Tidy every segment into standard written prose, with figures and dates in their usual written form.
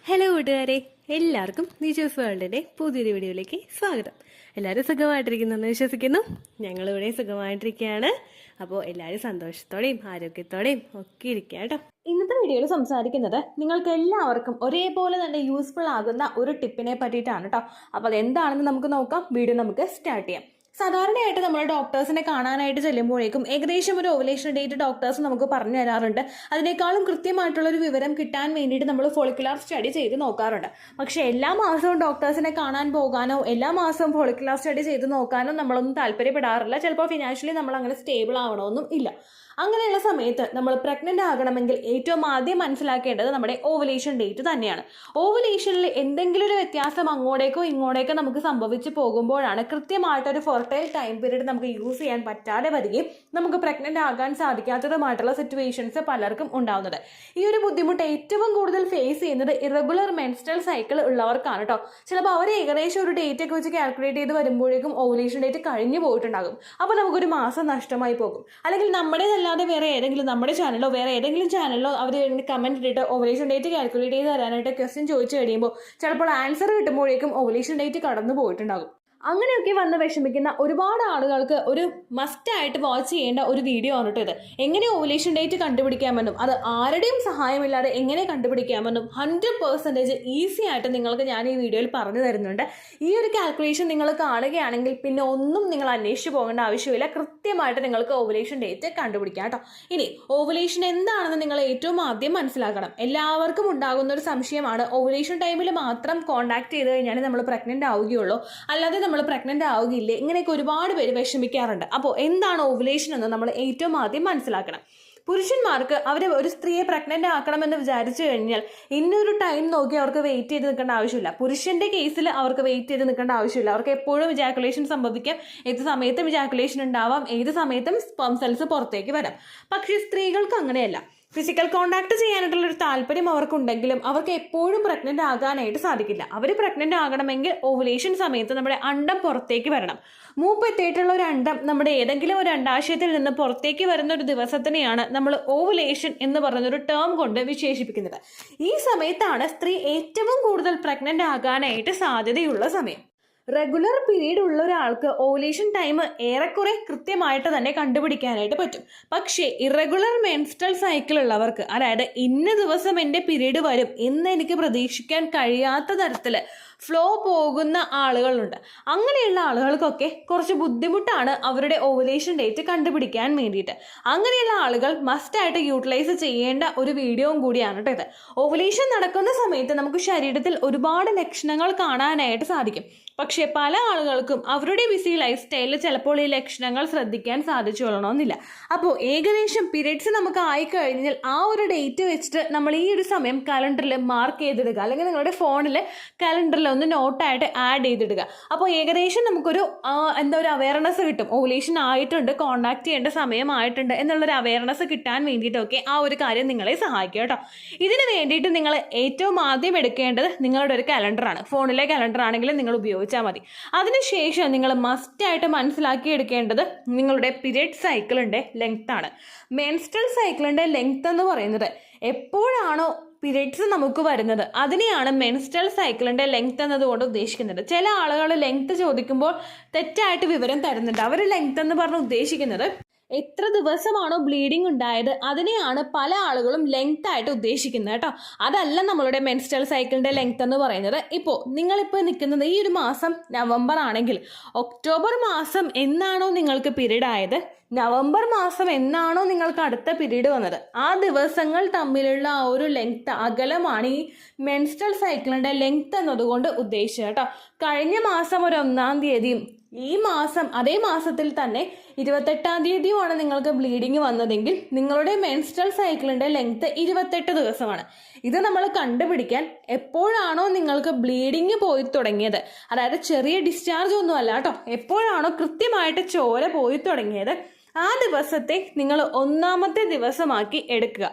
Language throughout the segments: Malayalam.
ഹലോ കൂട്ടുകാരെ, എല്ലാവർക്കും നിജോസ് വേൾഡിൻ്റെ പുതിയൊരു വീഡിയോയിലേക്ക് സ്വാഗതം. എല്ലാവരും സുഖമായിട്ടിരിക്കുന്നെന്ന് വിശ്വസിക്കുന്നു. ഞങ്ങളിവിടെ സുഖമായിട്ടിരിക്കുകയാണ്. അപ്പോൾ എല്ലാവരും സന്തോഷത്തോടെയും ആരോഗ്യത്തോടെയും ഒക്കെ ഇരിക്കുക കേട്ടോ. ഇന്നത്തെ വീഡിയോയിൽ സംസാരിക്കുന്നത് നിങ്ങൾക്ക് എല്ലാവർക്കും ഒരേപോലെ തന്നെ യൂസ്ഫുൾ ആകുന്ന ഒരു ടിപ്പിനെ പറ്റിയിട്ടാണ് കേട്ടോ. അപ്പോൾ അതെന്താണെന്ന് നമുക്ക് നോക്കാം. വീഡിയോ നമുക്ക് സ്റ്റാർട്ട് ചെയ്യാം. സാധാരണയായിട്ട് നമ്മൾ ഡോക്ടേഴ്സിനെ കാണാനായിട്ട് ചെല്ലുമ്പോഴേക്കും ഏകദേശം ഒരു ഓവുലേഷൻ ഡേറ്റ് ഡോക്ടേഴ്സ് നമുക്ക് പറഞ്ഞു തരാറുണ്ട്. അതിനേക്കാളും കൃത്യമായിട്ടുള്ളൊരു വിവരം കിട്ടാൻ വേണ്ടിയിട്ട് നമ്മൾ ഫോളിക്കുലാർ സ്റ്റഡി ചെയ്ത് നോക്കാറുണ്ട്. പക്ഷേ എല്ലാ മാസവും ഡോക്ടേഴ്സിനെ കാണാൻ പോകാനോ എല്ലാ മാസവും ഫോളിക്കുലാർ സ്റ്റഡി ചെയ്ത് നോക്കാനോ നമ്മളൊന്നും താല്പര്യപ്പെടാറില്ല. ചിലപ്പോൾ ഫിനാൻഷ്യലി നമ്മൾ അങ്ങനെ സ്റ്റേബിൾ ആവണമെന്നും ഇല്ല. അങ്ങനെയുള്ള സമയത്ത് നമ്മൾ പ്രഗ്നൻ്റ് ആകണമെങ്കിൽ ഏറ്റവും ആദ്യം മനസ്സിലാക്കേണ്ടത് നമ്മുടെ ഓവുലേഷൻ ഡേറ്റ് തന്നെയാണ്. ഓവുലേഷനിൽ എന്തെങ്കിലും ഒരു വ്യത്യാസം അങ്ങോട്ടേക്കോ ഇങ്ങോട്ടേക്കോ നമുക്ക് സംഭവിച്ചു പോകുമ്പോഴാണ് കൃത്യമായിട്ടൊരു ഫെർട്ടൈൽ ടൈം പീരീഡ് നമുക്ക് യൂസ് ചെയ്യാൻ പറ്റാതെ വരികയും നമുക്ക് പ്രഗ്നൻ്റ് ആകാൻ സാധിക്കാത്തതുമായിട്ടുള്ള സിറ്റുവേഷൻസ് പലർക്കും ഉണ്ടാവുന്നത്. ഈ ഒരു ബുദ്ധിമുട്ട് ഏറ്റവും കൂടുതൽ ഫേസ് ചെയ്യുന്നത് ഇറഗുലർ മെൻസ്ട്രൽ സൈക്കിൾ ഉള്ളവർക്കാണ് കേട്ടോ. ചിലപ്പോൾ അവർ ഏകദേശം ഒരു ഡേറ്റ് ഒക്കെ വെച്ച് കാൽക്കുലേറ്റ് ചെയ്ത് വരുമ്പോഴേക്കും ഓവുലേഷൻ ഡേറ്റ് കഴിഞ്ഞു പോയിട്ടുണ്ടാകും. അപ്പോൾ നമുക്കൊരു മാസം നഷ്ടമായി പോകും. അല്ലെങ്കിൽ നമ്മുടേതല്ലാതെ വേറെ ഏതെങ്കിലും നമ്മുടെ ചാനലോ വേറെ ഏതെങ്കിലും ചാനലിലോ അവർ കമന്റ് ഇട്ടിട്ട് ഓവുലേഷൻ ഡേറ്റ് കാൽക്കുലേറ്റ് ചെയ്ത് തരാനായിട്ട് ക്വസ്റ്റ്യൻ ചോദിച്ചു കഴിയുമ്പോൾ ചിലപ്പോൾ ആൻസർ കിട്ടുമ്പോഴേക്കും ഓവുലേഷൻ ഡേറ്റ് കടന്നു പോയിട്ടുണ്ടാകും. അങ്ങനെയൊക്കെ വന്ന് വിഷമിക്കുന്ന ഒരുപാട് ആളുകൾക്ക് ഒരു മസ്റ്റായിട്ട് വാച്ച് ചെയ്യേണ്ട ഒരു വീഡിയോ ആണ് കേട്ടോ ഇത്. എങ്ങനെ ഓവുലേഷൻ ഡേറ്റ് കണ്ടുപിടിക്കാമെന്നും അത് ആരുടെയും സഹായമില്ലാതെ എങ്ങനെ കണ്ടുപിടിക്കാമെന്നും 100% ഈസി ആയിട്ട് നിങ്ങൾക്ക് ഞാൻ ഈ വീഡിയോയിൽ പറഞ്ഞു തരുന്നുണ്ട്. ഈ ഒരു കാൽക്കുലേഷൻ നിങ്ങൾ കാണുകയാണെങ്കിൽ പിന്നെ ഒന്നും നിങ്ങൾ അന്വേഷിച്ച് പോകേണ്ട ആവശ്യമില്ല. കൃത്യമായിട്ട് നിങ്ങൾക്ക് ഓവുലേഷൻ ഡേറ്റ് കണ്ടുപിടിക്കാം കേട്ടോ. ഇനി ഓവുലേഷൻ എന്താണെന്ന് നിങ്ങൾ ഏറ്റവും ആദ്യം മനസ്സിലാക്കണം. എല്ലാവർക്കും ഉണ്ടാകുന്ന ഒരു സംശയമാണ് ഓവുലേഷൻ ടൈമിൽ മാത്രം കോൺടാക്ട് ചെയ്ത് കഴിഞ്ഞാൽ നമ്മൾ പ്രഗ്നൻ്റ് ആവുകയുള്ളൂ, അല്ലാതെ നമ്മൾ പ്രഗ്നൻ്റ് ആവുകയില്ലേ, ഇങ്ങനെയൊക്കെ ഒരുപാട് പേര് വിഷമിക്കാറുണ്ട്. അപ്പോൾ എന്താണ് ഓവുലേഷൻ എന്ന് നമ്മൾ ഏറ്റവും ആദ്യം മനസ്സിലാക്കണം. പുരുഷന്മാർക്ക് അവർ ഒരു സ്ത്രീയെ പ്രഗ്നൻ്റ് ആക്കണമെന്ന് വിചാരിച്ചു കഴിഞ്ഞാൽ ഇന്നൊരു ടൈം നോക്കി അവർക്ക് വെയിറ്റ് ചെയ്ത് നിൽക്കേണ്ട ആവശ്യമില്ല. പുരുഷന്റെ കേസിൽ അവർക്ക് വെയിറ്റ് ചെയ്ത് നിൽക്കേണ്ട ആവശ്യമില്ല. അവർക്ക് എപ്പോഴും ഇജാക്കുലേഷൻ സംഭവിക്കാം. ഏത് സമയത്തും ഇജാക്കുലേഷൻ ഉണ്ടാവാം, ഏത് സമയത്തും സ്പെർം സെൽസ് പുറത്തേക്ക് വരാം. പക്ഷേ സ്ത്രീകൾക്ക് അങ്ങനെയല്ല. ഫിസിക്കൽ കോണ്ടാക്ട് ചെയ്യാനായിട്ടുള്ളൊരു താല്പര്യം അവർക്കുണ്ടെങ്കിലും അവർക്ക് എപ്പോഴും പ്രഗ്നൻ്റ് ആകാനായിട്ട് സാധിക്കില്ല. അവർ പ്രഗ്നൻ്റ് ആകണമെങ്കിൽ ഓവുലേഷൻ സമയത്ത് നമ്മുടെ അണ്ടം പുറത്തേക്ക് വരണം. മൂപ്പെത്തിയിട്ടുള്ള ഒരു അണ്ടം നമ്മുടെ ഏതെങ്കിലും ഒരു അണ്ടാശയത്തിൽ നിന്ന് പുറത്തേക്ക് വരുന്ന ഒരു ദിവസത്തിനെയാണ് നമ്മൾ ഓവുലേഷൻ എന്ന് പറയുന്നൊരു ടേം കൊണ്ട് വിശേഷിപ്പിക്കുന്നത്. ഈ സമയത്താണ് സ്ത്രീ ഏറ്റവും കൂടുതൽ പ്രഗ്നൻ്റ് ആകാനായിട്ട് സാധ്യതയുള്ള സമയം. റെഗുലർ പീരീഡ് ഉള്ള ഒരാൾക്ക് ഓവുലേഷൻ ടൈം ഏറെക്കുറെ കൃത്യമായിട്ട് തന്നെ കണ്ടുപിടിക്കാനായിട്ട് പറ്റും. പക്ഷേ ഇറഗുലർ മെൻസ്ട്രൽ സൈക്കിൾ ഉള്ളവർക്ക്, അതായത് ഇന്ന ദിവസം എൻ്റെ പീരീഡ് വരും എന്ന് എനിക്ക് പ്രതീക്ഷിക്കാൻ കഴിയാത്ത തരത്തിൽ ഫ്ലോ പോകുന്ന ആളുകളുണ്ട്. അങ്ങനെയുള്ള ആളുകൾക്കൊക്കെ കുറച്ച് ബുദ്ധിമുട്ടാണ് അവരുടെ ഓവുലേഷൻ ഡേറ്റ് കണ്ടുപിടിക്കാൻ വേണ്ടിയിട്ട്. അങ്ങനെയുള്ള ആളുകൾ മസ്റ്റായിട്ട് യൂട്ടിലൈസ് ചെയ്യേണ്ട ഒരു വീഡിയോയും കൂടിയാണ് കേട്ടോ ഇത്. ഓവുലേഷൻ നടക്കുന്ന സമയത്ത് നമുക്ക് ശരീരത്തിൽ ഒരുപാട് ലക്ഷണങ്ങൾ കാണാനായിട്ട് സാധിക്കും. പക്ഷേ പല ആളുകൾക്കും അവരുടെ ബിസി ലൈഫ് സ്റ്റൈലിൽ ചിലപ്പോൾ ഈ ലക്ഷണങ്ങൾ ശ്രദ്ധിക്കാൻ സാധിച്ചു കൊള്ളണമെന്നില്ല. അപ്പോൾ ഏകദേശം പീരിയഡ്സ് നമുക്ക് ആയിക്കഴിഞ്ഞാൽ ആ ഒരു ഡേറ്റ് വെച്ചിട്ട് നമ്മൾ ഈ ഒരു സമയം കലണ്ടറിൽ മാർക്ക് ചെയ്തിടുക, അല്ലെങ്കിൽ നിങ്ങളുടെ ഫോണിൽ കലണ്ടറിൽ ഒന്ന് നോട്ടായിട്ട് ആഡ് ചെയ്തിടുക. അപ്പോൾ ഏകദേശം നമുക്കൊരു ഒരു അവയർനെസ് കിട്ടും. ഓവുലേഷൻ ആയിട്ടുണ്ട്, കോണ്ടാക്ട് ചെയ്യേണ്ട സമയമായിട്ടുണ്ട് എന്നുള്ളൊരു അവയർനെസ് കിട്ടാൻ വേണ്ടിയിട്ടൊക്കെ ആ ഒരു കാര്യം നിങ്ങളെ സഹായിക്കും കേട്ടോ. ഇതിന് വേണ്ടിയിട്ട് നിങ്ങൾ ഏറ്റവും ആദ്യം എടുക്കേണ്ടത് നിങ്ങളുടെ ഒരു കലണ്ടറാണ്. ഫോണിലെ കലണ്ടർ ആണെങ്കിലും നിങ്ങൾ ഉപയോഗിച്ചാൽ മതി. അതിനുശേഷം നിങ്ങൾ മസ്റ്റായിട്ട് മനസ്സിലാക്കി എടുക്കേണ്ടത് നിങ്ങളുടെ പീരിയഡ് സൈക്കിളിൻ്റെ ലെങ്ത് ആണ്. മെൻസ്ട്രൽ സൈക്കിളിൻ്റെ ലെങ്ത് എന്ന് പറയുന്നത് എപ്പോഴാണോ പീരിയഡ്സ് നമുക്ക് വരുന്നത് അതിനെയാണ് മെൻസ്ട്രൽ സൈക്കിളിൻ്റെ ലെങ്ത് എന്നതുകൊണ്ട് ഉദ്ദേശിക്കുന്നത്. ചില ആളുകൾ ലെങ്ത് ചോദിക്കുമ്പോൾ തെറ്റായിട്ട് വിവരം തരുന്നുണ്ട്. അവർ ലെങ്ത് എന്ന് പറഞ്ഞ് ഉദ്ദേശിക്കുന്നത് എത്ര ദിവസമാണോ ബ്ലീഡിങ് ഉണ്ടായത് അതിനെയാണ് പല ആളുകളും ലെങ്ത് ആയിട്ട് ഉദ്ദേശിക്കുന്നത് കേട്ടോ. അതല്ല നമ്മളുടെ മെൻസ്ട്രൽ സൈക്കിളിൻ്റെ ലെങ്ത് എന്ന് പറയുന്നത്. ഇപ്പോൾ നിങ്ങളിപ്പോൾ നിൽക്കുന്നത് ഈ ഒരു മാസം നവംബർ ആണെങ്കിൽ ഒക്ടോബർ മാസം എന്നാണോ നിങ്ങൾക്ക് പീരീഡ് ആയത്, നവംബർ മാസം എന്നാണോ നിങ്ങൾക്ക് അടുത്ത പീരീഡ് വന്നത്, ആ ദിവസങ്ങൾ തമ്മിലുള്ള ആ ഒരു ലെങ്ത് അകലമാണ് ഈ മെൻസ്ട്രൽ സൈക്കിളിൻ്റെ ലെങ്ത് എന്നതുകൊണ്ട് ഉദ്ദേശിച്ചത് കേട്ടോ. കഴിഞ്ഞ മാസം ഒരു 1-ാം തീയതിയും ഈ മാസം അതേ മാസത്തിൽ തന്നെ 28-ാം തീയതിയുമാണ് നിങ്ങൾക്ക് ബ്ലീഡിങ് വന്നതെങ്കിൽ നിങ്ങളുടെ മെൻസ്ട്രൽ സൈക്കിളിൻ്റെ ലെങ്ത് 28 ദിവസമാണ്. ഇത് നമ്മൾ കണ്ടുപിടിക്കാൻ എപ്പോഴാണോ നിങ്ങൾക്ക് ബ്ലീഡിങ് പോയി തുടങ്ങിയത്, അതായത് ചെറിയ ഡിസ്ചാർജ് ഒന്നും അല്ല കേട്ടോ, എപ്പോഴാണോ കൃത്യമായിട്ട് ചോര പോയി തുടങ്ങിയത് ആ ദിവസത്തെ നിങ്ങൾ 1-ാമത്തെ ദിവസമാക്കി എടുക്കുക.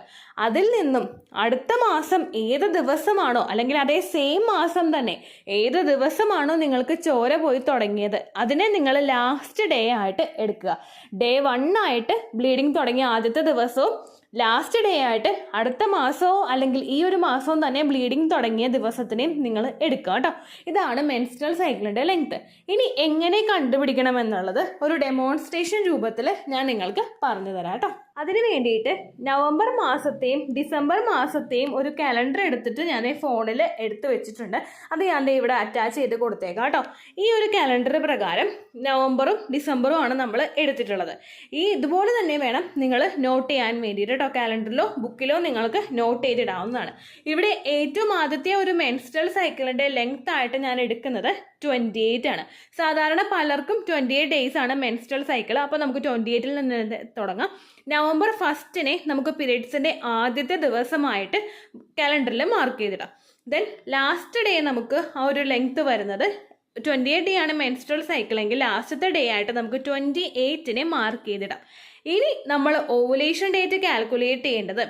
അതിൽ നിന്നും അടുത്ത മാസം ഏത് ദിവസമാണോ, അല്ലെങ്കിൽ അതേ സെയിം മാസം തന്നെ ഏത് ദിവസമാണോ നിങ്ങൾക്ക് ചോര പോയി തുടങ്ങിയത് അതിനെ നിങ്ങൾ ലാസ്റ്റ് ഡേ ആയിട്ട് എടുക്കുക. ഡേ 1 ആയിട്ട് ബ്ലീഡിങ് തുടങ്ങിയ ആദ്യത്തെ ദിവസവും ലാസ്റ്റ് ഡേ ആയിട്ട് അടുത്ത മാസമോ അല്ലെങ്കിൽ ഈ ഒരു മാസവും തന്നെ ബ്ലീഡിങ് തുടങ്ങിയ ദിവസത്തിനെയും നിങ്ങൾ എടുക്കുക കേട്ടോ. ഇതാണ് മെൻസ്ട്രൽ സൈക്കിളിൻ്റെ ലെങ്ത്. ഇനി എങ്ങനെ കണ്ടുപിടിക്കണം എന്നുള്ളത് ഒരു ഡെമോൺസ്ട്രേഷൻ രൂപത്തിൽ ഞാൻ നിങ്ങൾക്ക് പറഞ്ഞു തരാം കേട്ടോ. അതിന് വേണ്ടിയിട്ട് നവംബർ മാസത്തെയും ഡിസംബർ മാസത്തെയും ഒരു കലണ്ടർ എടുത്തിട്ട് ഞാൻ ഫോണിൽ എടുത്തു വെച്ചിട്ടുണ്ട്. അത് ഞാൻ ഇവിടെ അറ്റാച്ച് ചെയ്ത് കൊടുത്തേക്കാം കേട്ടോ. ഈ ഒരു കലണ്ടർ പ്രകാരം നവംബറും ഡിസംബറും ആണ് നമ്മൾ എടുത്തിട്ടുള്ളത്. ഇതുപോലെ തന്നെ വേണം നിങ്ങൾ നോട്ട് ചെയ്യാൻ വേണ്ടിയിട്ട് കേട്ടോ. കാലണ്ടറിലോ ബുക്കിലോ നിങ്ങൾക്ക് നോട്ട് ചെയ്തിടാവുന്നതാണ്. ഇവിടെ ഏറ്റവും ആദ്യത്തെ ഒരു മെൻസ്ട്രൽ സൈക്കിളിൻ്റെ ലെങ്ത് ആയിട്ട് ഞാൻ എടുക്കുന്നത് 28 ആണ്. സാധാരണ പലർക്കും 28 ഡേയ്സ് ആണ് മെൻസ്ട്രൽ സൈക്കിൾ. അപ്പോൾ നമുക്ക് 28 നിന്ന് തുടങ്ങാം. നവംബർ 1 നമുക്ക് പീരീഡ്സിൻ്റെ ആദ്യത്തെ ദിവസമായിട്ട് കലണ്ടറിൽ മാർക്ക് ചെയ്തിടാം. ദെൻ ലാസ്റ്റ് ഡേ നമുക്ക് ആ ഒരു ലെങ്ത് വരുന്നത് 28 ഡേ ആണ് മെൻസ്ട്രൽ സൈക്കിൾ എങ്കിൽ ലാസ്റ്റത്തെ ഡേ ആയിട്ട് നമുക്ക് 28 മാർക്ക് ചെയ്തിടാം. ഇനി നമ്മൾ ഓവുലേഷൻ ഡേറ്റ് കാൽക്കുലേറ്റ് ചെയ്യേണ്ടത്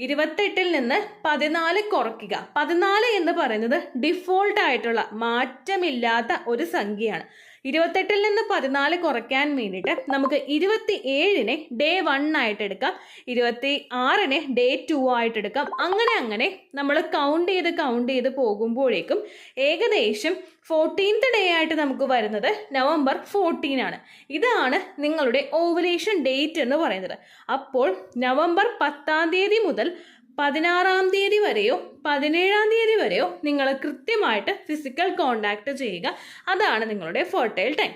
28 നിന്ന് 14 കുറയ്ക്കുക. 14 എന്ന് പറയുന്നത് ഡിഫോൾട്ട് ആയിട്ടുള്ള മാറ്റമില്ലാത്ത ഒരു സംഖ്യയാണ്. 28 നിന്ന് 14 കുറയ്ക്കാൻ വേണ്ടിയിട്ട് നമുക്ക് 27 ഡേ 1 ആയിട്ട് എടുക്കാം, 26 ഡേ 2 ആയിട്ട് എടുക്കാം. അങ്ങനെ നമ്മൾ കൗണ്ട് ചെയ്ത് പോകുമ്പോഴേക്കും ഏകദേശം 14th ഡേ ആയിട്ട് നമുക്ക് വരുന്നത് നവംബർ 14 ആണ്. ഇതാണ് നിങ്ങളുടെ ഓവുലേഷൻ ഡേറ്റ് എന്ന് പറയുന്നത്. അപ്പോൾ നവംബർ 10 മുതൽ 16 വരെയോ 17 വരെയോ നിങ്ങൾ കൃത്യമായിട്ട് ഫിസിക്കൽ കോണ്ടാക്ട് ചെയ്യുക. അതാണ് നിങ്ങളുടെ ഫെർട്ടൈൽ ടൈം.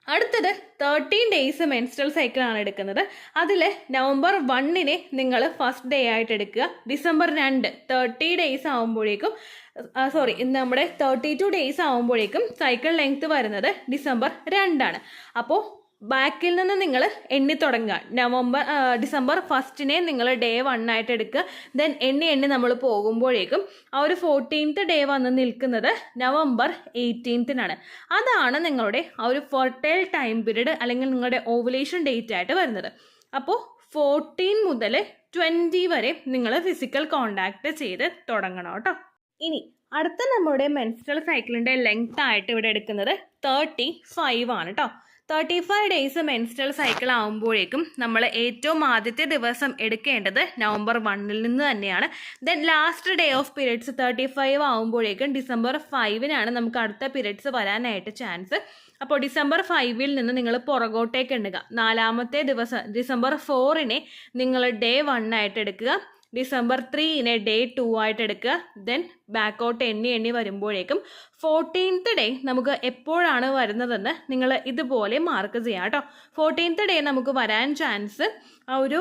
അടുത്തത് 13 ഡേയ്സ് മെൻസ്ട്രൽ സൈക്കിളാണ് എടുക്കുന്നത്. അതിൽ നവംബർ 1 നിങ്ങൾ ഫസ്റ്റ് ഡേ ആയിട്ട് എടുക്കുക. ഡിസംബർ 2 30 ഡേയ്സ് ആകുമ്പോഴേക്കും നമ്മുടെ 32 ഡേയ്സ് ആകുമ്പോഴേക്കും സൈക്കിൾ ലെങ്ത് വരുന്നത് ഡിസംബർ 2 ആണ്. അപ്പോൾ ബാക്കിൽ നിന്ന് നിങ്ങൾ എണ്ണി തുടങ്ങുക. ഡിസംബർ 1 നിങ്ങൾ ഡേ 1 ആയിട്ട് എടുക്കുക. ദെൻ എണ്ണി നമ്മൾ പോകുമ്പോഴേക്കും ആ ഒരു 14th ഡേ വന്ന് നിൽക്കുന്നത് നവംബർ 18 അതാണ് നിങ്ങളുടെ ആ ഒരു ഫെർട്ടൈൽ ടൈം പീരീഡ് അല്ലെങ്കിൽ നിങ്ങളുടെ ഓവുലേഷൻ ഡേറ്റ് ആയിട്ട് വരുന്നത്. അപ്പോൾ 14 മുതൽ 20 വരെ നിങ്ങൾ ഫിസിക്കൽ കോണ്ടാക്ട് ചെയ്ത് തുടങ്ങണം കേട്ടോ. ഇനി അടുത്ത നമ്മുടെ മെൻസ്ട്രൽ സൈക്കിളിൻ്റെ ലെങ്ത് ആയിട്ട് ഇവിടെ എടുക്കുന്നത് 35 ആണ് കേട്ടോ. 35 ഡേയ്സ് മെൻസ്ട്രൽ സൈക്കിൾ ആകുമ്പോഴേക്കും നമ്മൾ ഏറ്റവും ആദ്യത്തെ ദിവസം എടുക്കേണ്ടത് നവംബർ 1 നിന്ന് തന്നെയാണ്. Then last day of periods 35 ആകുമ്പോഴേക്കും ഡിസംബർ 5 നമുക്ക് അടുത്ത പീരീഡ്സ് വരാനായിട്ട് ചാൻസ്. അപ്പോൾ ഡിസംബർ 5 നിന്ന് നിങ്ങൾ പുറകോട്ടേക്ക് എണ്ണുക. 4ാമത്തെ ദിവസം ഡിസംബർ 4 നിങ്ങൾ ഡേ 1 ആയിട്ട് എടുക്കുക. ഡിസംബർ 3 ഡേ 2 ആയിട്ട് എടുക്കുക. ദെൻ ബാക്കോട്ട് എണ്ണി വരുമ്പോഴേക്കും 14th ഡേ നമുക്ക് എപ്പോഴാണ് വരുന്നതെന്ന് നിങ്ങൾ ഇതുപോലെ മാർക്ക് ചെയ്യാം കേട്ടോ. 14th ഡേ നമുക്ക് വരാൻ ചാൻസ് ആ ഒരു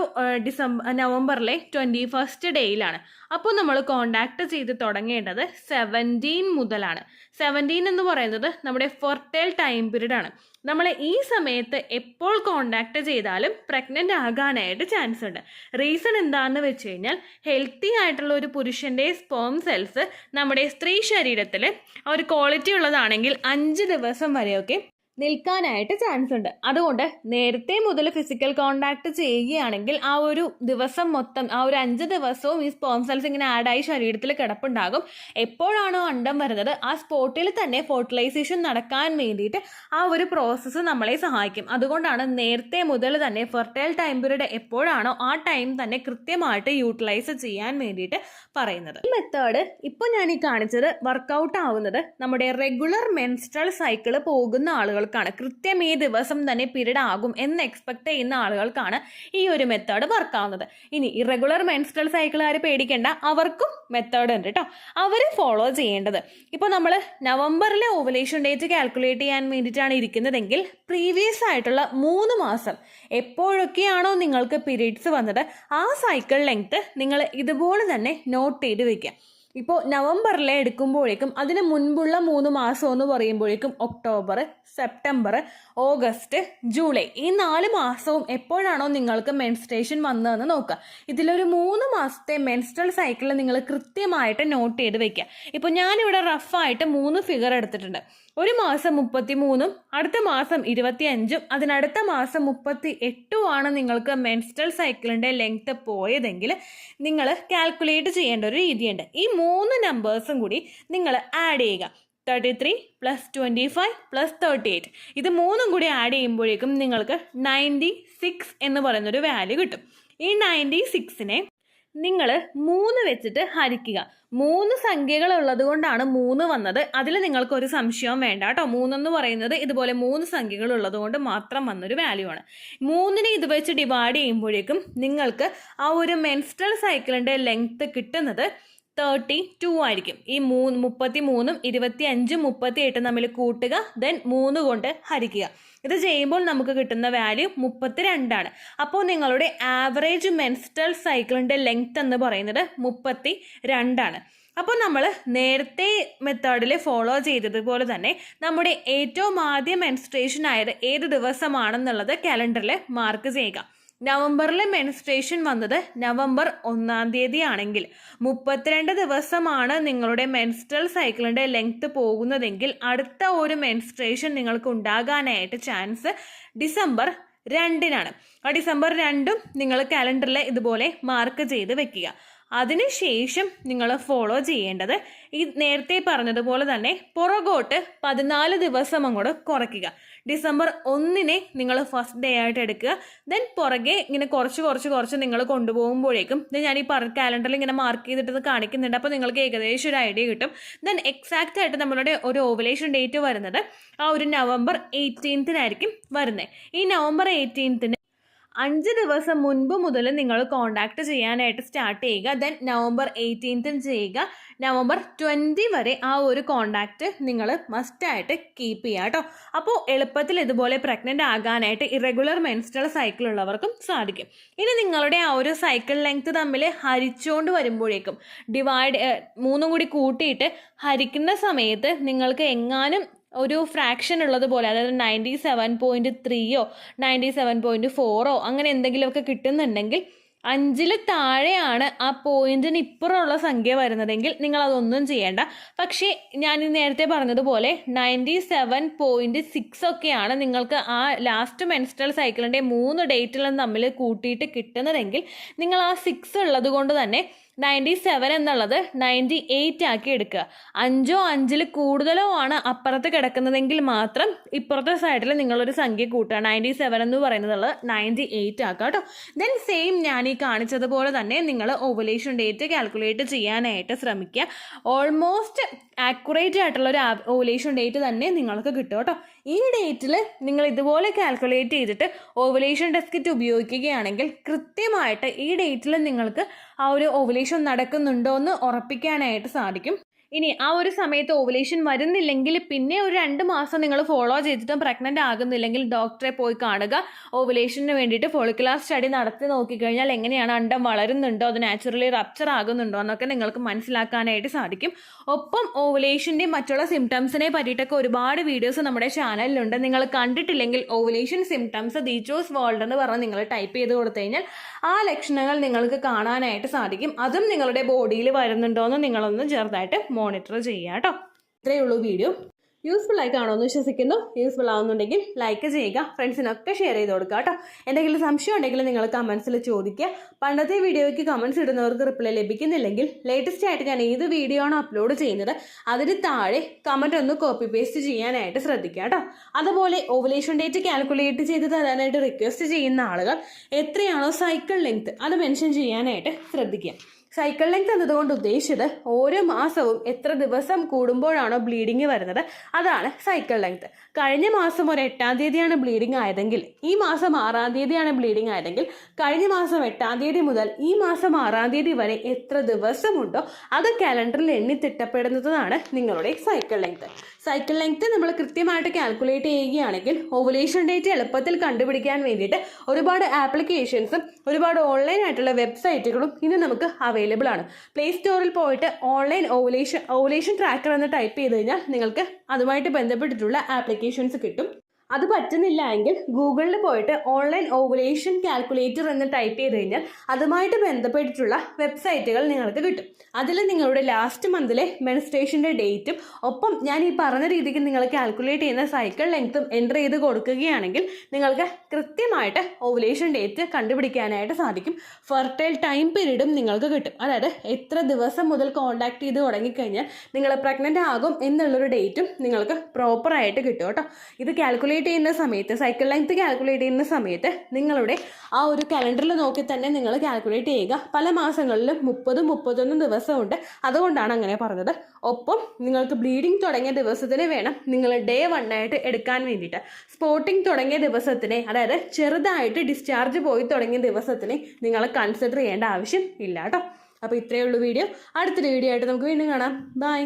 നവംബറിലെ 21st ഡേയിലാണ്. അപ്പോൾ നമ്മൾ കോണ്ടാക്ട് ചെയ്ത് തുടങ്ങേണ്ടത് 17 മുതലാണ്. 17 എന്ന് പറയുന്നത് നമ്മുടെ ഫെർട്ടൈൽ ടൈം പീരീഡ് ആണ്. നമ്മൾ ഈ സമയത്ത് എപ്പോൾ കോണ്ടാക്ട് ചെയ്താലും പ്രഗ്നൻ്റ് ആകാനായിട്ട് ചാൻസ് ഉണ്ട്. റീസൺ എന്താണെന്ന് വെച്ച് കഴിഞ്ഞാൽ ഹെൽത്തി ആയിട്ടുള്ള ഒരു പുരുഷൻ്റെ സ്പേം സെൽസ് നമ്മുടെ സ്ത്രീ ശരീരത്തിൽ ആ ഒരു ക്വാളിറ്റി ഉള്ളതാണെങ്കിൽ 5 ദിവസം വരെയൊക്കെ നിൽക്കാനായിട്ട് ചാൻസ് ഉണ്ട്. അതുകൊണ്ട് നേരത്തെ മുതൽ ഫിസിക്കൽ കോണ്ടാക്ട് ചെയ്യുകയാണെങ്കിൽ ആ ഒരു ദിവസം മൊത്തം ആ ഒരു 5 ദിവസവും ഈ സ്പേം സെൽസ് ഇങ്ങനെ ആഡായി ശരീരത്തിൽ കിടപ്പുണ്ടാകും. എപ്പോഴാണോ അണ്ടം വരുന്നത് ആ സ്പോട്ടിൽ തന്നെ ഫെർട്ടിലൈസേഷൻ നടക്കാൻ വേണ്ടിയിട്ട് ആ ഒരു പ്രോസസ്സ് നമ്മളെ സഹായിക്കും. അതുകൊണ്ടാണ് നേരത്തെ മുതൽ തന്നെ ഫെർട്ടൈൽ ടൈം പീരീഡ് എപ്പോഴാണോ ആ ടൈം തന്നെ കൃത്യമായിട്ട് യൂട്ടിലൈസ് ചെയ്യാൻ വേണ്ടിയിട്ട് പറയുന്നത്. ഈ മെത്തേഡ് ഇപ്പോൾ ഞാൻ ഈ കാണിച്ചത് വർക്കൗട്ട് ആവുന്നത് നമ്മുടെ റെഗുലർ മെൻസ്ട്രൽ സൈക്കിൾ പോകുന്ന ആളുകൾ കൃത്യം ഈ ദിവസം തന്നെ പീരീഡ് ആകും എന്ന് എക്സ്പെക്ട് ചെയ്യുന്ന ആളുകൾക്കാണ് ഈ ഒരു മെത്തേഡ് വർക്കാവുന്നത്. ഇനി ഇറഗുലർ മെൻസ്ട്രൽ സൈക്കിളുകാർ പേടിക്കേണ്ട, അവർക്കും മെത്തേഡ് ഉണ്ട് കേട്ടോ. അവർ ഫോളോ ചെയ്യേണ്ടത് ഇപ്പോൾ നമ്മൾ നവംബറിലെ ഓവുലേഷൻ ഡേറ്റ് കാൽക്കുലേറ്റ് ചെയ്യാൻ വേണ്ടിയിട്ടാണ് ഇരിക്കുന്നതെങ്കിൽ പ്രീവിയസ് ആയിട്ടുള്ള 3 മാസം എപ്പോഴൊക്കെയാണോ നിങ്ങൾക്ക് പീരീഡ്സ് വന്നത് ആ സൈക്കിൾ ലെങ്ത് നിങ്ങൾ ഇതുപോലെ തന്നെ നോട്ട് ചെയ്ത് വെക്കുക. ഇപ്പോൾ നവംബറിലെ എടുക്കുമ്പോഴേക്കും അതിന് മുൻപുള്ള 3 മാസം എന്ന് പറയുമ്പോഴേക്കും ഒക്ടോബർ, സെപ്റ്റംബർ, ഓഗസ്റ്റ്, ജൂലൈ ഈ 4 മാസവും എപ്പോഴാണോ നിങ്ങൾക്ക് മെൻസ്ട്രേഷൻ വന്നതെന്ന് നോക്കുക. ഇതിലൊരു 3 മാസത്തെ മെൻസ്ട്രൽ സൈക്കിൾ നിങ്ങൾ കൃത്യമായിട്ട് നോട്ട് ചെയ്ത് വെക്കുക. ഇപ്പോൾ ഞാനിവിടെ റഫായിട്ട് 3 ഫിഗർ എടുത്തിട്ടുണ്ട്. ഒരു മാസം 33ഉം അടുത്ത മാസം 25ഉം അതിനടുത്ത മാസം 38ഉം ആണ് നിങ്ങൾക്ക് മെൻസ്ട്രൽ സൈക്കിളിൻ്റെ ലെങ്ത് പോയതെങ്കിൽ നിങ്ങൾ കാൽക്കുലേറ്റ് ചെയ്യേണ്ട ഒരു രീതിയുണ്ട്. ഈ 3 നമ്പേഴ്സും കൂടി നിങ്ങൾ ആഡ് ചെയ്യുക. 33 + 25 + 38 ഇത് 3ഉം കൂടി ആഡ് ചെയ്യുമ്പോഴേക്കും നിങ്ങൾക്ക് 96 എന്ന് പറയുന്നൊരു വാല്യൂ കിട്ടും. ഈ 96നെ നിങ്ങൾ 3 വെച്ചിട്ട് ഹരിക്കുക. 3 സംഖ്യകൾ ഉള്ളത് കൊണ്ടാണ് 3 വന്നത്. അതിൽ നിങ്ങൾക്ക് ഒരു സംശയവും വേണ്ട കേട്ടോ. 3 എന്ന് പറയുന്നത് ഇതുപോലെ 3 സംഖ്യകൾ ഉള്ളത് കൊണ്ട് മാത്രം വന്നൊരു വാല്യൂ ആണ്. 3നെ ഇത് വെച്ച് ഡിവൈഡ് ചെയ്യുമ്പോഴേക്കും നിങ്ങൾക്ക് ആ ഒരു മെൻസ്ട്രൽ സൈക്കിളിന്റെ ലെങ്ത് കിട്ടുന്നത് 32 ആയിരിക്കും. ഈ 33ഉം 25ഉം 38 തമ്മിൽ കൂട്ടുക, ദെൻ 3 കൊണ്ട് ഹരിക്കുക. ഇത് ചെയ്യുമ്പോൾ നമുക്ക് കിട്ടുന്ന വാല്യൂ 32 ആണ്. അപ്പോൾ നിങ്ങളുടെ ആവറേജ് മെൻസ്ട്രൽ സൈക്കിളിന്റെ ലെങ്ത് എന്ന് പറയുന്നത് 32 ആണ്. അപ്പോൾ നമ്മൾ നേരത്തെ മെത്തേഡിൽ ഫോളോ ചെയ്തതുപോലെ തന്നെ നമ്മുടെ ഏറ്റവും ആദ്യം മെൻസ്ട്രേഷൻ ആയത് ഏത് ദിവസമാണെന്നുള്ളത് കാലണ്ടറിൽ മാർക്ക് ചെയ്യുക. നവംബറിലെ മെൻസ്ട്രേഷൻ വന്നത് നവംബർ 1-ാം തീയതി ആണെങ്കിൽ 32 ദിവസമാണ് നിങ്ങളുടെ മെൻസ്ട്രൽ സൈക്കിളിന്റെ ലെങ്ത് പോകുന്നതെങ്കിൽ അടുത്ത ഒരു മെൻസ്ട്രേഷൻ നിങ്ങൾക്ക് ഉണ്ടാകാനായിട്ട് ചാൻസ് ഡിസംബർ 2-നാണ്. ആ ഡിസംബർ 2ഉം നിങ്ങൾ കാലണ്ടറിൽ ഇതുപോലെ മാർക്ക് ചെയ്ത് വെക്കുക. അതിനുശേഷം നിങ്ങൾ ഫോളോ ചെയ്യേണ്ടത് ഈ നേരത്തെ പറഞ്ഞതുപോലെ തന്നെ പുറകോട്ട് 14 ദിവസം അങ്ങോട്ട് കുറയ്ക്കുക. ഡിസംബർ 1-നെ നിങ്ങൾ ഫസ്റ്റ് ഡേ ആയിട്ട് എടുക്കുക. ദെൻ പുറകെ ഇങ്ങനെ കുറച്ച് നിങ്ങൾ കൊണ്ടുപോകുമ്പോഴേക്കും ഞാൻ ഈ കാലണ്ടറിൽ ഇങ്ങനെ മാർക്ക് ചെയ്തിട്ട് കാണിക്കുന്നുണ്ട്. അപ്പോൾ നിങ്ങൾക്ക് ഏകദേശം ഒരു ഐഡിയ കിട്ടും. ദെൻ എക്സാക്റ്റ് ആയിട്ട് നമ്മളുടെ ഒരു ഓവുലേഷൻ ഡേറ്റ് വരുന്നത് ആ ഒരു നവംബർ 18-നായിരിക്കും വരുന്നത്. ഈ നവംബർ 18-ന് 5 ദിവസം മുൻപ് മുതൽ നിങ്ങൾ കോണ്ടാക്ട് ചെയ്യാനായിട്ട് സ്റ്റാർട്ട് ചെയ്യുക. ദെൻ നവംബർ 18 ചെയ്യുക. നവംബർ 20 വരെ ആ ഒരു കോണ്ടാക്ട് നിങ്ങൾ മസ്റ്റായിട്ട് കീപ്പ് ചെയ്യുക കേട്ടോ. അപ്പോൾ എളുപ്പത്തിൽ ഇതുപോലെ പ്രഗ്നൻ്റ് ആകാനായിട്ട് ഇറഗുലർ മെൻസ്ട്രൽ സൈക്കിൾ ഉള്ളവർക്കും സാധിക്കും. ഇനി നിങ്ങളുടെ ആ ഒരു സൈക്കിൾ ലെങ്ത് തമ്മിൽ ഹരിച്ചുകൊണ്ട് വരുമ്പോഴേക്കും 3 കൂടി കൂട്ടിയിട്ട് ഹരിക്കുന്ന സമയത്ത് നിങ്ങൾക്ക് എങ്ങാനും ഒരു ഫ്രാക്ഷൻ ഉള്ളതുപോലെ, അതായത് 97.3 97.4 അങ്ങനെ എന്തെങ്കിലുമൊക്കെ കിട്ടുന്നുണ്ടെങ്കിൽ 5-ൽ താഴെയാണ് ആ പോയിന്റിന് ഇപ്പുറമുള്ള സംഖ്യ വരുന്നതെങ്കിൽ നിങ്ങൾ അതൊന്നും ചെയ്യേണ്ട. പക്ഷേ ഞാൻ നേരത്തെ പറഞ്ഞതുപോലെ 97.6 ഒക്കെയാണ് നിങ്ങൾക്ക് ആ ലാസ്റ്റ് മെൻസ്ട്രൽ സൈക്കിളിൻ്റെ 3 ഡേറ്റിലും തമ്മിൽ കൂട്ടിയിട്ട് കിട്ടുന്നതെങ്കിൽ നിങ്ങൾ ആ 6 ഉള്ളത് കൊണ്ട് തന്നെ 97 എന്നുള്ളത് 98 ആക്കി എടുക്കുക. 5-ൽ കൂടുതലോ ആണ് അപ്പുറത്ത് കിടക്കുന്നതെങ്കിൽ മാത്രം ഇപ്പുറത്തെ സൈഡിൽ നിങ്ങളൊരു സംഖ്യ കൂട്ടുക. 97 എന്ന് പറയുന്നത് 98 ആക്കുക കേട്ടോ. ദെൻ സെയിം ഞാൻ ഈ കാണിച്ചതുപോലെ തന്നെ നിങ്ങൾ ഓവുലേഷൻ ഡേറ്റ് കാൽക്കുലേറ്റ് ചെയ്യാനായിട്ട് ശ്രമിക്കുക. ഓൾമോസ്റ്റ് ആക്യുറേറ്റ് ആയിട്ടുള്ള ഒരു ഓവുലേഷൻ ഡേറ്റ് തന്നെ നിങ്ങൾക്ക് കിട്ടും കേട്ടോ. ഈ ഡേറ്റിൽ നിങ്ങൾ ഇതുപോലെ കാൽക്കുലേറ്റ് ചെയ്തിട്ട് ഓവുലേഷൻ ടെസ്റ്റ് കിറ്റ് ഉപയോഗിക്കുകയാണെങ്കിൽ കൃത്യമായിട്ട് ഈ ഡേറ്റിൽ നിങ്ങൾക്ക് ആ ഒരു ഓവുലേഷൻ നടക്കുന്നുണ്ടോ എന്ന് ഉറപ്പിക്കാനായിട്ട് സാധിക്കും. ഇനി ആ ഒരു സമയത്ത് ഓവുലേഷൻ വരുന്നില്ലെങ്കിൽ പിന്നെ ഒരു 2 മാസം നിങ്ങൾ ഫോളോ ചെയ്തിട്ടും പ്രഗ്നൻ്റ് ആകുന്നില്ലെങ്കിൽ ഡോക്ടറെ പോയി കാണുക. ഓവുലേഷന് വേണ്ടിയിട്ട് ഫോളിക്കുലാർ സ്റ്റഡി നടത്തി നോക്കിക്കഴിഞ്ഞാൽ എങ്ങനെയാണ് അണ്ടം വളരുന്നുണ്ടോ, അത് നാച്ചുറലി റപ്ചർ ആകുന്നുണ്ടോ എന്നൊക്കെ നിങ്ങൾക്ക് മനസ്സിലാക്കാനായിട്ട് സാധിക്കും. ഒപ്പം ഓവുലേഷൻ്റെയും മറ്റുള്ള സിംറ്റംസിനെ പറ്റിയിട്ടൊക്കെ ഒരുപാട് വീഡിയോസ് നമ്മുടെ ചാനലിലുണ്ട്. നിങ്ങൾ കണ്ടിട്ടില്ലെങ്കിൽ ഓവുലേഷൻ സിംറ്റംസ് ദീജോസ് വേൾഡ് എന്ന് പറഞ്ഞ് നിങ്ങൾ ടൈപ്പ് ചെയ്ത് കൊടുത്തു കഴിഞ്ഞാൽ ആ ലക്ഷണങ്ങൾ നിങ്ങൾക്ക് കാണാനായിട്ട് സാധിക്കും. അതും നിങ്ങളുടെ ബോഡിയിൽ വരുന്നുണ്ടോ എന്ന് നിങ്ങളൊന്ന് ചെറുതായിട്ട് മോണിറ്റർ ചെയ്യുക കേട്ടോ. ഇത്രയേ ഉള്ളൂ വീഡിയോ. യൂസ്ഫുൾ ആയി കാണുമെന്ന് വിശ്വസിക്കുന്നു. യൂസ്ഫുൾ ആവുന്നുണ്ടെങ്കിൽ ലൈക്ക് ചെയ്യുക, ഫ്രണ്ട്സിനൊക്കെ ഷെയർ ചെയ്ത് കൊടുക്കുക കേട്ടോ. എന്തെങ്കിലും സംശയം ഉണ്ടെങ്കിൽ നിങ്ങൾ കമൻസിൽ ചോദിക്കുക. പണ്ടത്തെ വീഡിയോയ്ക്ക് കമൻസ് ഇടുന്നവർക്ക് റിപ്ലൈ ലഭിക്കുന്നില്ലെങ്കിൽ ലേറ്റസ്റ്റ് ആയിട്ട് ഞാൻ ഏത് വീഡിയോ ആണോ അപ്ലോഡ് ചെയ്യുന്നത് അതിന് താഴെ കമൻറ്റ് ഒന്ന് കോപ്പി പേസ്റ്റ് ചെയ്യാനായിട്ട് ശ്രദ്ധിക്കുക കേട്ടോ. അതുപോലെ ഓവുലേഷൻ ഡേറ്റ് കാൽക്കുലേറ്റ് ചെയ്ത് തരാനായിട്ട് റിക്വസ്റ്റ് ചെയ്യുന്ന ആളുകൾ എത്രയാണോ സൈക്കിൾ ലെങ്ത് അത് മെൻഷൻ ചെയ്യാനായിട്ട് ശ്രദ്ധിക്കുക. സൈക്കിൾ ലെങ്ത് എന്നതുകൊണ്ട് ഉദ്ദേശിച്ചത് ഓരോ മാസവും എത്ര ദിവസം കൂടുമ്പോഴാണോ ബ്ലീഡിങ് വരുന്നത് അതാണ് സൈക്കിൾ ലെങ്ത്. കഴിഞ്ഞ മാസം ഒരു 8-ാം തീയതിയാണ് ബ്ലീഡിങ് ആയതെങ്കിൽ ഈ മാസം 6-ാം തീയതിയാണ് ബ്ലീഡിങ് ആയതെങ്കിൽ കഴിഞ്ഞ മാസം 8-ാം തീയതി മുതൽ ഈ മാസം 6-ാം തീയതി വരെ എത്ര ദിവസമുണ്ടോ അത് കാലണ്ടറിൽ എണ്ണി തിട്ടപ്പെടുന്നതാണ് നിങ്ങളുടെ സൈക്കിൾ ലെങ്ത്. സൈക്കിൾ ലെങ്ത് നമ്മൾ കൃത്യമായിട്ട് കാൽക്കുലേറ്റ് ചെയ്യുകയാണെങ്കിൽ ഓവുലേഷൻ ഡേറ്റ് എളുപ്പത്തിൽ കണ്ടുപിടിക്കാൻ വേണ്ടിയിട്ട് ഒരുപാട് ആപ്ലിക്കേഷൻസും ഒരുപാട് ഓൺലൈൻ ആയിട്ടുള്ള വെബ്സൈറ്റുകളും ഇന്ന് നമുക്ക് അവൈലബിൾ ആണ്. പ്ലേ സ്റ്റോറിൽ പോയിട്ട് ഓൺലൈൻ ഓവുലേഷൻ ട്രാക്കർ എന്ന് ടൈപ്പ് ചെയ്ത് കഴിഞ്ഞാൽ നിങ്ങൾക്ക് അതുമായിട്ട് ബന്ധപ്പെട്ടിട്ടുള്ള ആപ്ലിക്കേഷൻസ് കിട്ടും. അത് പറ്റുന്നില്ല എങ്കിൽ ഗൂഗിളിൽ പോയിട്ട് ഓൺലൈൻ ഓവുലേഷൻ കാൽക്കുലേറ്റർ എന്ന് ടൈപ്പ് ചെയ്ത് കഴിഞ്ഞാൽ അതുമായിട്ട് ബന്ധപ്പെട്ടിട്ടുള്ള വെബ്സൈറ്റുകൾ നിങ്ങൾക്ക് കിട്ടും. അതിൽ നിങ്ങളുടെ ലാസ്റ്റ് മന്തിലെ മെൻസ്ട്രേഷൻ്റെ ഡേറ്റും ഒപ്പം ഞാൻ ഈ പറഞ്ഞ രീതിക്ക് നിങ്ങൾ കാൽക്കുലേറ്റ് ചെയ്യുന്ന സൈക്കിൾ ലെങ്ത്തും എൻ്റർ ചെയ്ത് കൊടുക്കുകയാണെങ്കിൽ നിങ്ങൾക്ക് കൃത്യമായിട്ട് ഓവുലേഷൻ ഡേറ്റ് കണ്ടുപിടിക്കാനായിട്ട് സാധിക്കും. ഫെർട്ടൈൽ ടൈം പീരീഡും നിങ്ങൾക്ക് കിട്ടും. അതായത് എത്ര ദിവസം മുതൽ കോൺടാക്ട് ചെയ്ത് തുടങ്ങിക്കഴിഞ്ഞാൽ നിങ്ങൾ പ്രഗ്നൻ്റ് ആകും എന്നുള്ളൊരു ഡേറ്റും നിങ്ങൾക്ക് പ്രോപ്പറായിട്ട് കിട്ടും കേട്ടോ. ഇത് കാൽക്കുലേറ്റ് കാൽക്കുലേറ്റ് ചെയ്യുന്ന സമയത്ത്, സൈക്കിൾ ലെങ്ത് കാൽക്കുലേറ്റ് ചെയ്യുന്ന സമയത്ത് നിങ്ങളുടെ ആ ഒരു കലണ്ടറിൽ നോക്കി തന്നെ നിങ്ങൾ കാൽക്കുലേറ്റ് ചെയ്യുക. പല മാസങ്ങളിലും 30-31 ദിവസമുണ്ട്, അതുകൊണ്ടാണ് അങ്ങനെ പറഞ്ഞത്. ഒപ്പം നിങ്ങൾക്ക് ബ്ലീഡിങ് തുടങ്ങിയ ദിവസത്തിന് വേണം നിങ്ങൾ day 1 ആയിട്ട് എടുക്കാൻ വേണ്ടിയിട്ട്. സ്പോട്ടിങ് തുടങ്ങിയ ദിവസത്തിനെ, അതായത് ചെറുതായിട്ട് ഡിസ്ചാർജ് പോയി തുടങ്ങിയ ദിവസത്തിനെ നിങ്ങൾ കൺസിഡർ ചെയ്യേണ്ട ആവശ്യം ഇല്ല കേട്ടോ. അപ്പോൾ ഇത്രയേ ഉള്ളൂ വീഡിയോ. അടുത്തൊരു വീഡിയോ ആയിട്ട് നമുക്ക് വീണ്ടും കാണാം. ബൈ.